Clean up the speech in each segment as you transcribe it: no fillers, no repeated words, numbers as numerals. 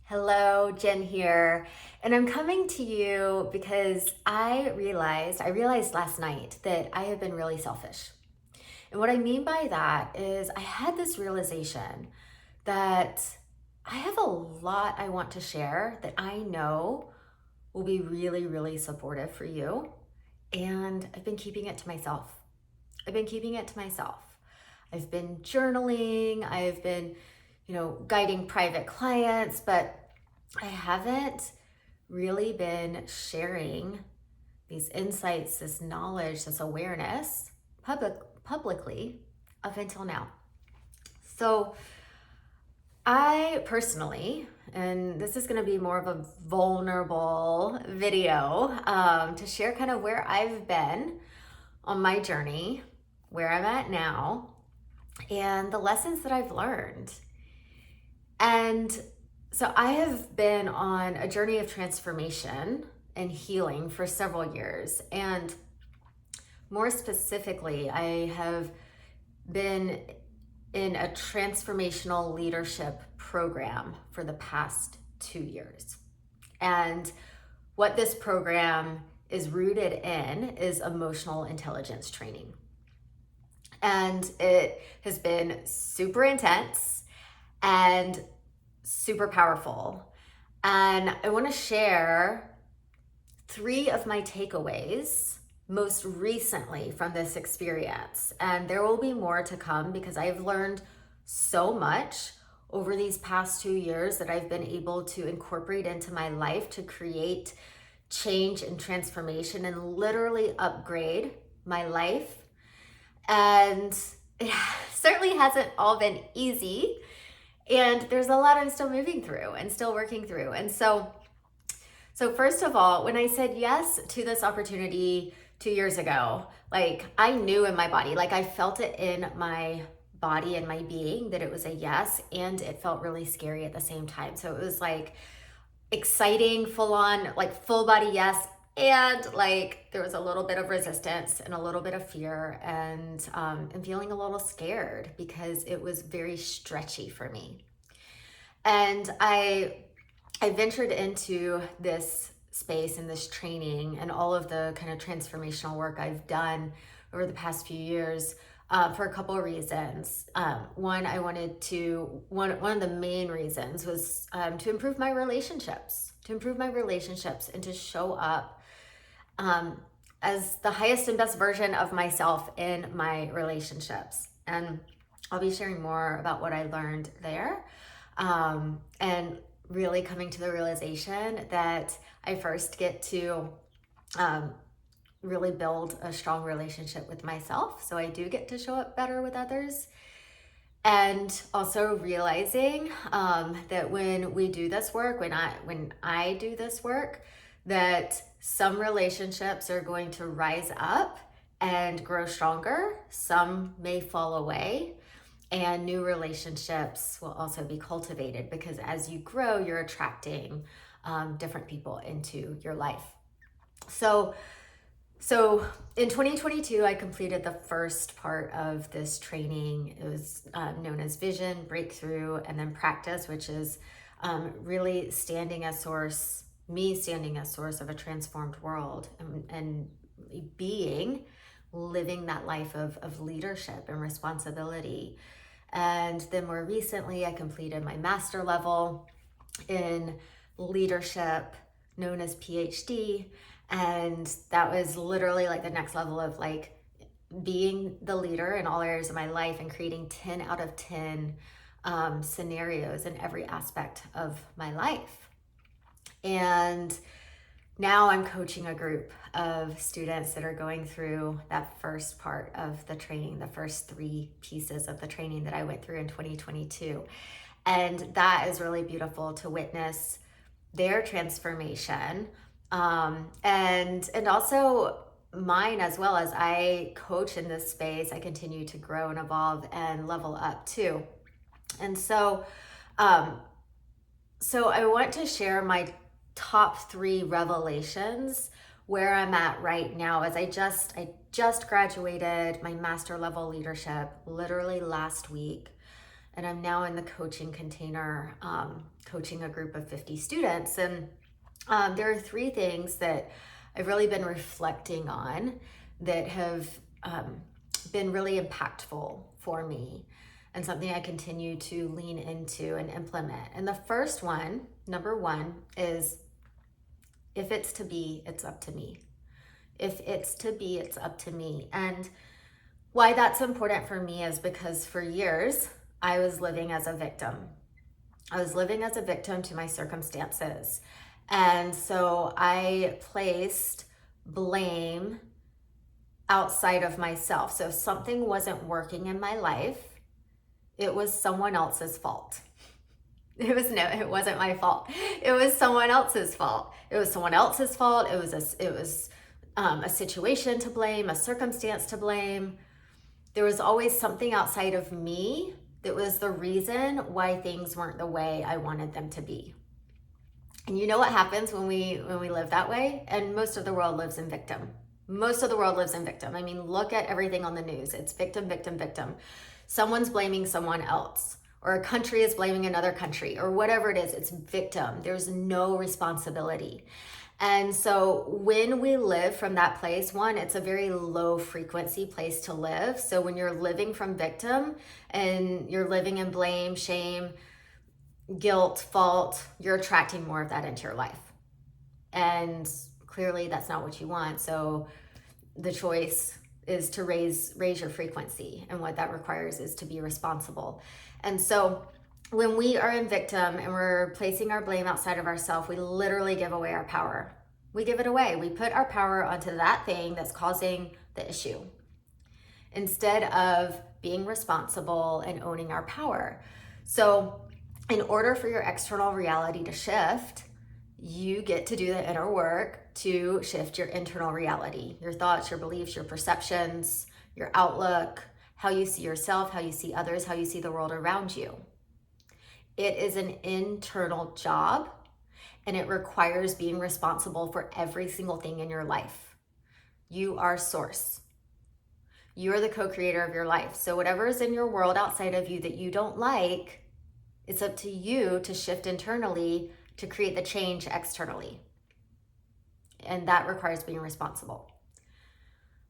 Hello, Jen here. And I'm coming to you because I realized last night that I have been really selfish. And what I mean by that is I had this realization that I have a lot I want to share that I know will be really, really supportive for you. And I've been keeping it to myself. I've been keeping it to myself. I've been journaling, I've been, guiding private clients, but I haven't really been sharing these insights, this knowledge, this awareness publicly up until now. So I personally, and this is going to be more of a vulnerable video to share kind of where I've been on my journey, where I'm at now, and the lessons that I've learned. And so I have been on a journey of transformation and healing for several years. And more specifically, I have been in a transformational leadership program for the past 2 years. And what this program is rooted in is emotional intelligence training. And it has been super intense and super powerful. And I want to share 3 of my takeaways most recently from this experience. And there will be more to come because I've learned so much over these past 2 years that I've been able to incorporate into my life to create change and transformation and literally upgrade my life. And it certainly hasn't all been easy. And there's a lot I'm still moving through and still working through. And so first of all, when I said yes to this opportunity 2 years ago, I knew in my body, I felt it in my body and my being that it was a yes, and it felt really scary at the same time. So it was exciting, full on, full body yes, and there was a little bit of resistance and a little bit of fear, and feeling a little scared because it was very stretchy for me. And I ventured into this space and this training and all of the kind of transformational work I've done over the past few years for a couple of reasons. One of the main reasons was to improve my relationships, and to show up as the highest and best version of myself in my relationships. And I'll be sharing more about what I learned there. And really coming to the realization that I first get to really build a strong relationship with myself. So I do get to show up better with others. And also realizing that when we do this work, when I do this work, that some relationships are going to rise up and grow stronger. Some may fall away, and new relationships will also be cultivated because as you grow, you're attracting different people into your life. So in 2022, I completed the first part of this training. It was known as Vision, Breakthrough, and then Practice, which is really standing as source of a transformed world and living that life of leadership and responsibility. And then more recently, I completed my master level in leadership, known as PhD. And that was literally the next level of being the leader in all areas of my life and creating 10 out of 10 scenarios in every aspect of my life. And now I'm coaching a group of students that are going through that first part of the training, the first 3 pieces of the training that I went through in 2022. And that is really beautiful to witness their transformation. And also mine as well. As I coach in this space, I continue to grow and evolve and level up too. And so I want to share my top 3 revelations where I'm at right now, as I just graduated my master level leadership literally last week. and I'm now in the coaching container, coaching a group of 50 students. And there are three things that I've really been reflecting on that have been really impactful for me and something I continue to lean into and implement. And the first one, number one, is if it's to be, it's up to me. If it's to be, it's up to me. And why that's important for me is because for years, I was living as a victim. I was living as a victim to my circumstances. And so I placed blame outside of myself. So if something wasn't working in my life, it was someone else's fault. It wasn't my fault. It was someone else's fault. It was someone else's fault. It was a situation to blame, a circumstance to blame. There was always something outside of me that was the reason why things weren't the way I wanted them to be. And you know what happens when we live that way? And most of the world lives in victim. Most of the world lives in victim. I mean, look at everything on the news. It's victim, victim, victim. Someone's blaming someone else, or a country is blaming another country, or whatever it is, it's victim. There's no responsibility. And so when we live from that place, one, it's a very low frequency place to live. So when you're living from victim and you're living in blame, shame, guilt, fault, you're attracting more of that into your life. And clearly that's not what you want. So the choice is to raise your frequency. And what that requires is to be responsible. And so when we are in victim and we're placing our blame outside of ourselves, we literally give away our power. We give it away. We put our power onto that thing that's causing the issue instead of being responsible and owning our power. So in order for your external reality to shift, you get to do the inner work to shift your internal reality, your thoughts, your beliefs, your perceptions, your outlook, how you see yourself, how you see others, how you see the world around you. It is an internal job, and it requires being responsible for every single thing in your life. You are source. You are the co-creator of your life. So whatever is in your world outside of you that you don't like, it's up to you to shift internally to create the change externally. And that requires being responsible.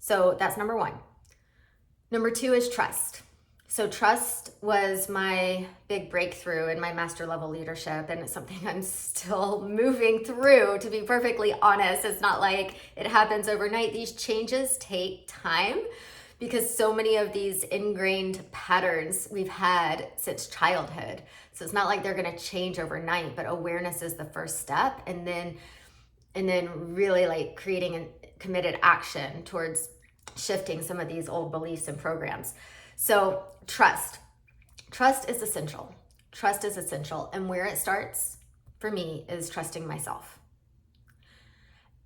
So that's number one. Number two is trust. So trust was my big breakthrough in my master level leadership, and it's something I'm still moving through, to be perfectly honest. It's not like it happens overnight. These changes take time because so many of these ingrained patterns we've had since childhood. So it's not like they're going to change overnight, but awareness is the first step, and then really like creating a committed action towards shifting some of these old beliefs and programs. So trust is essential. Trust is essential. And where it starts for me is trusting myself.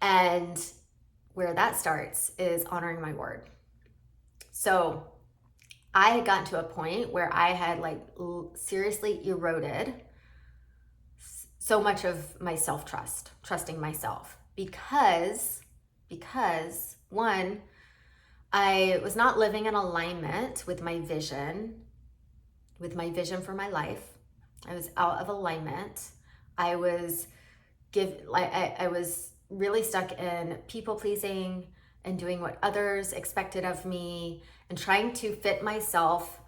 And where that starts is honoring my word. So I had gotten to a point where I had like seriously eroded so much of my self-trust, trusting myself, because one, I was not living in alignment with my vision for my life. I was out of alignment. I was really stuck in people pleasing and doing what others expected of me and trying to fit myself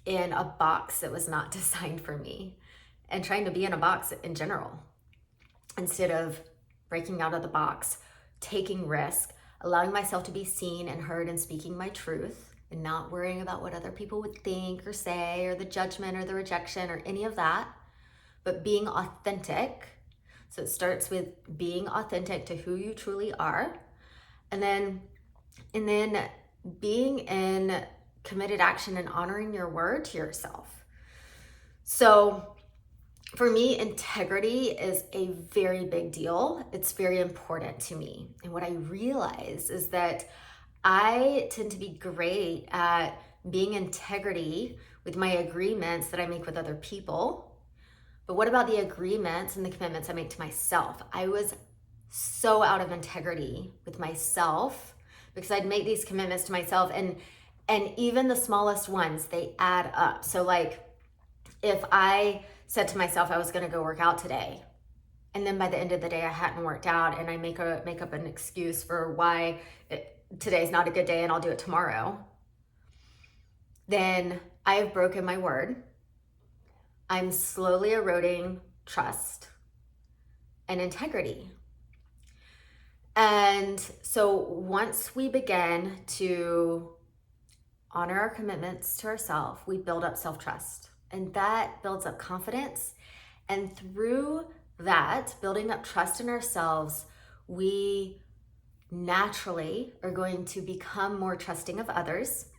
in a box that was not designed for me, and trying to be in a box in general instead of breaking out of the box, taking risk, allowing myself to be seen and heard and speaking my truth, and not worrying about what other people would think or say, or the judgment or the rejection or any of that, but being authentic. So it starts with being authentic to who you truly are, and then being in committed action and honoring your word to yourself. So for me, integrity is a very big deal. It's very important to me. And what I realize is that I tend to be great at being integrity with my agreements that I make with other people. But what about the agreements and the commitments I make to myself? I was so out of integrity with myself because I'd make these commitments to myself, and even the smallest ones, they add up. So like, if I said to myself I was going to go work out today, and then by the end of the day I hadn't worked out, and I make up an excuse for why today's not a good day and I'll do it tomorrow, then I have broken my word. I'm slowly eroding trust and integrity. And so once we begin to honor our commitments to ourselves, we build up self-trust, and that builds up confidence. And through that, building up trust in ourselves, we naturally are going to become more trusting of others.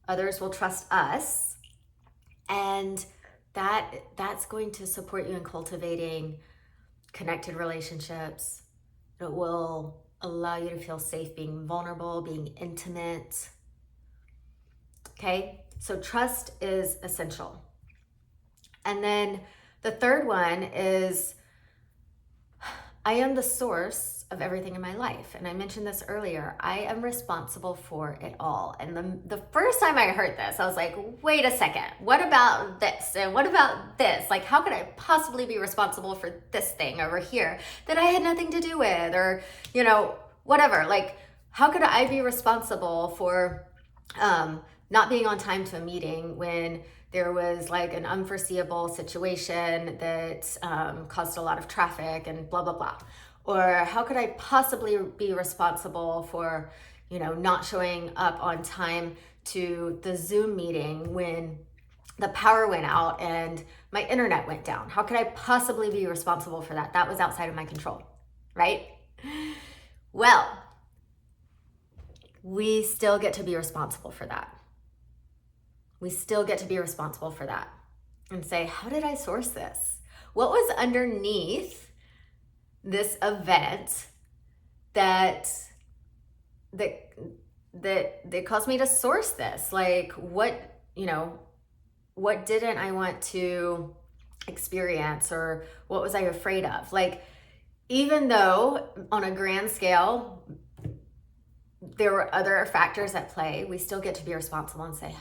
Others will trust us, and that's going to support you in cultivating connected relationships. It will allow you to feel safe being vulnerable, being intimate. Okay, so trust is essential. And then the third one is, I am the source of everything in my life. And I mentioned this earlier. I am responsible for it all. And the first time I heard this, I was like, wait a second, what about this? And what about this? Like, how could I possibly be responsible for this thing over here that I had nothing to do with? Or, you know, whatever. Like, how could I be responsible for not being on time to a meeting when there was like an unforeseeable situation that caused a lot of traffic and blah, blah, blah? Or how could I possibly be responsible for, you know, not showing up on time to the Zoom meeting when the power went out and my internet went down? How could I possibly be responsible for that? That was outside of my control, right? Well, we still get to be responsible for that. We still get to be responsible for that and say, how did I source this? What was underneath this event that caused me to source this? Like, what didn't I want to experience, or what was I afraid of? Like, even though on a grand scale there were other factors at play, we still get to be responsible and say,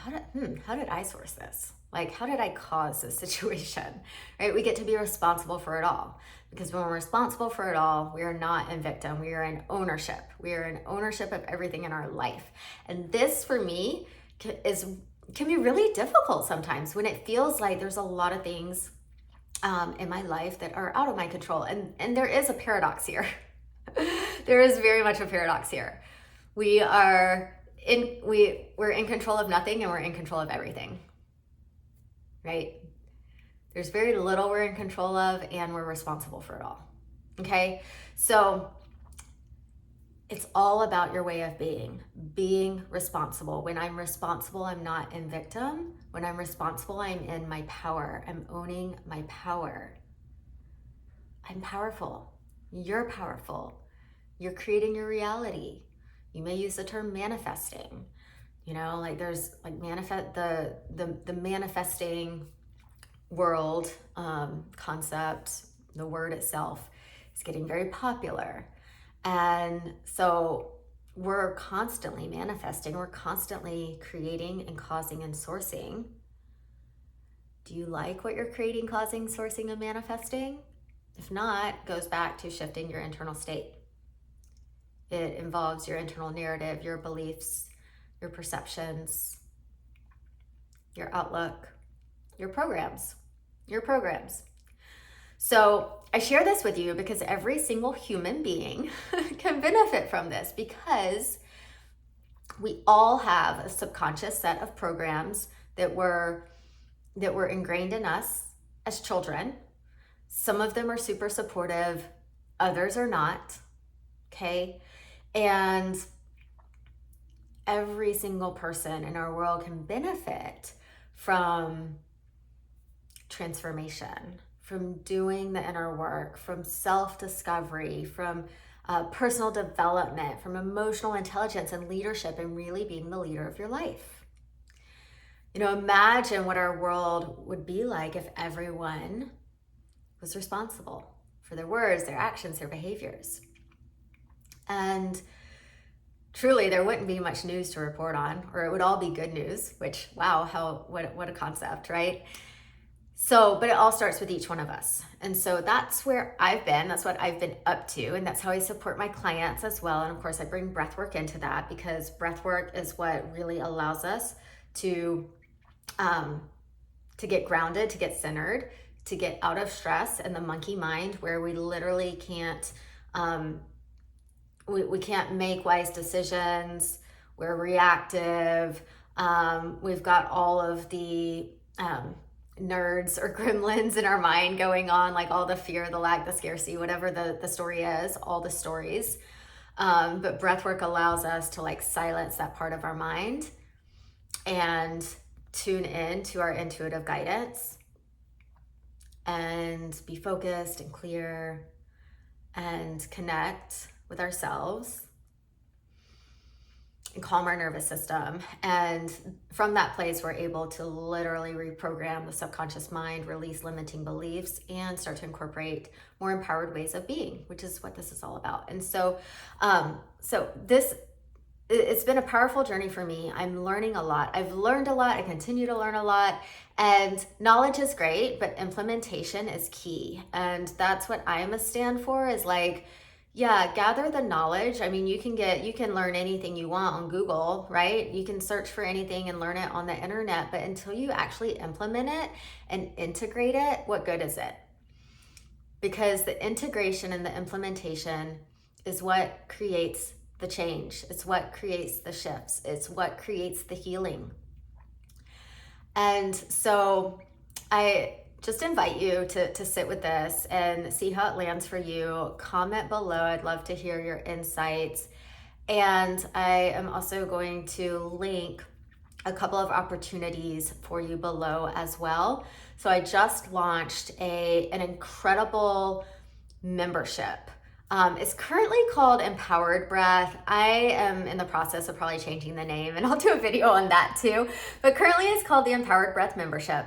how did I source this? Like, how did I cause this situation, right? We get to be responsible for it all, because when we're responsible for it all, we are not in victim. We are in ownership. We are in ownership of everything in our life. And this, for me, can be really difficult sometimes when it feels like there's a lot of things in my life that are out of my control. And there is a paradox here. There is very much a paradox here. We're in control of nothing, and we're in control of everything, right? There's very little we're in control of, and we're responsible for it all. Okay, so it's all about your way of being responsible. When I'm responsible, I'm not in victim. When I'm responsible, I'm in my power. I'm owning my power. I'm powerful. You're powerful. You're creating your reality. You may use the term manifesting. You know, like there's like the manifesting world concept. The word itself is getting very popular. And so we're constantly manifesting. We're constantly creating and causing and sourcing. Do you like what you're creating, causing, sourcing, and manifesting? If not, it goes back to shifting your internal state. It involves your internal narrative, your beliefs, your perceptions, your outlook, your programs. So I share this with you because every single human being can benefit from this, because we all have a subconscious set of programs that were ingrained in us as children. Some of them are super supportive, others are not, okay? And every single person in our world can benefit from transformation, from doing the inner work, from self-discovery, from personal development, from emotional intelligence and leadership, and really being the leader of your life. You know, imagine what our world would be like if everyone was responsible for their words, their actions, their behaviors. And truly, there wouldn't be much news to report on, or it would all be good news, which, wow, what a concept, right? So, but it all starts with each one of us. And so that's where I've been. That's what I've been up to. And that's how I support my clients as well. And of course, I bring breath work into that because breath work is what really allows us to, to get grounded, to get centered, to get out of stress and the monkey mind where we literally can't, we can't make wise decisions. We're reactive. We've got all of the, nerds or gremlins in our mind going on, like all the fear, the lack, the scarcity, whatever the story is, all the stories. But breath work allows us to like silence that part of our mind and tune in to our intuitive guidance and be focused and clear and connect with ourselves and calm our nervous system. And from that place, we're able to literally reprogram the subconscious mind, release limiting beliefs, and start to incorporate more empowered ways of being, which is what this is all about. And so, it's been a powerful journey for me. I'm learning a lot. I've learned a lot. I continue to learn a lot. And knowledge is great, but implementation is key. And that's what I'm a stand for, is like, yeah, gather the knowledge. I mean, you can learn anything you want on Google, right? You can search for anything and learn it on the internet, but until you actually implement it and integrate it, what good is it? Because the integration and the implementation is what creates the change. It's what creates the shifts. It's what creates the healing. And so I just invite you to sit with this and see how it lands for you. Comment below. I'd love to hear your insights. And I am also going to link a couple of opportunities for you below as well. So I just launched an incredible membership. It's currently called Empowered Breath. I am in the process of probably changing the name, and I'll do a video on that too. But currently it's called the Empowered Breath Membership.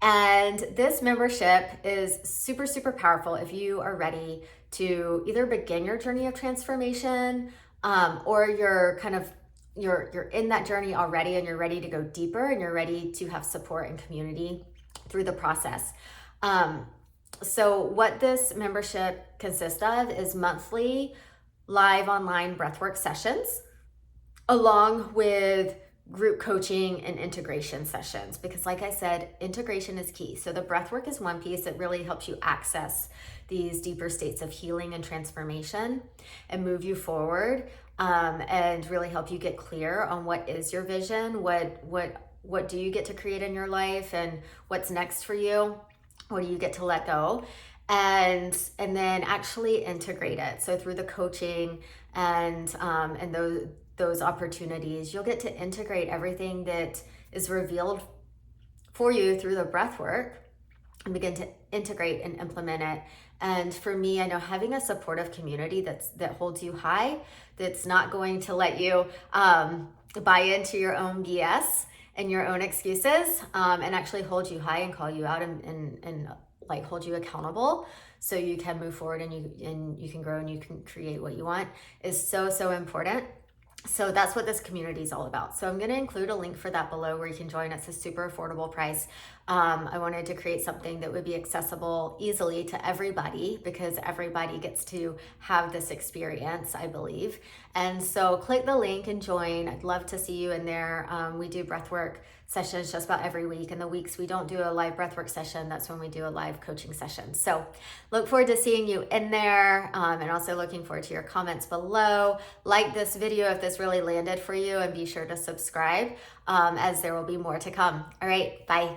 And this membership is super, super powerful if you are ready to either begin your journey of transformation, or you're in that journey already and you're ready to go deeper and you're ready to have support and community through the process. So what this membership consists of is monthly live online breathwork sessions, along with group coaching and integration sessions, because like I said, integration is key. So the breathwork is one piece that really helps you access these deeper states of healing and transformation and move you forward, and really help you get clear on what is your vision, what do you get to create in your life, and what's next for you, what do you get to let go, and then actually integrate it. So through the coaching and those opportunities, you'll get to integrate everything that is revealed for you through the breath work and begin to integrate and implement it. And for me, I know having a supportive community that holds you high, that's not going to let you buy into your own BS and your own excuses, and actually hold you high and call you out and like hold you accountable so you can move forward and you can grow and you can create what you want, is so, so important. So that's what this community is all about. So I'm going to include a link for that below where you can join. It's a super affordable price. I wanted to create something that would be accessible easily to everybody, because everybody gets to have this experience, I believe. And so click the link and join. I'd love to see you in there. We do breathwork sessions just about every week. And the weeks we don't do a live breathwork session, that's when we do a live coaching session. So look forward to seeing you in there, and also looking forward to your comments below. Like this video if this really landed for you, and be sure to subscribe, as there will be more to come. All right, bye.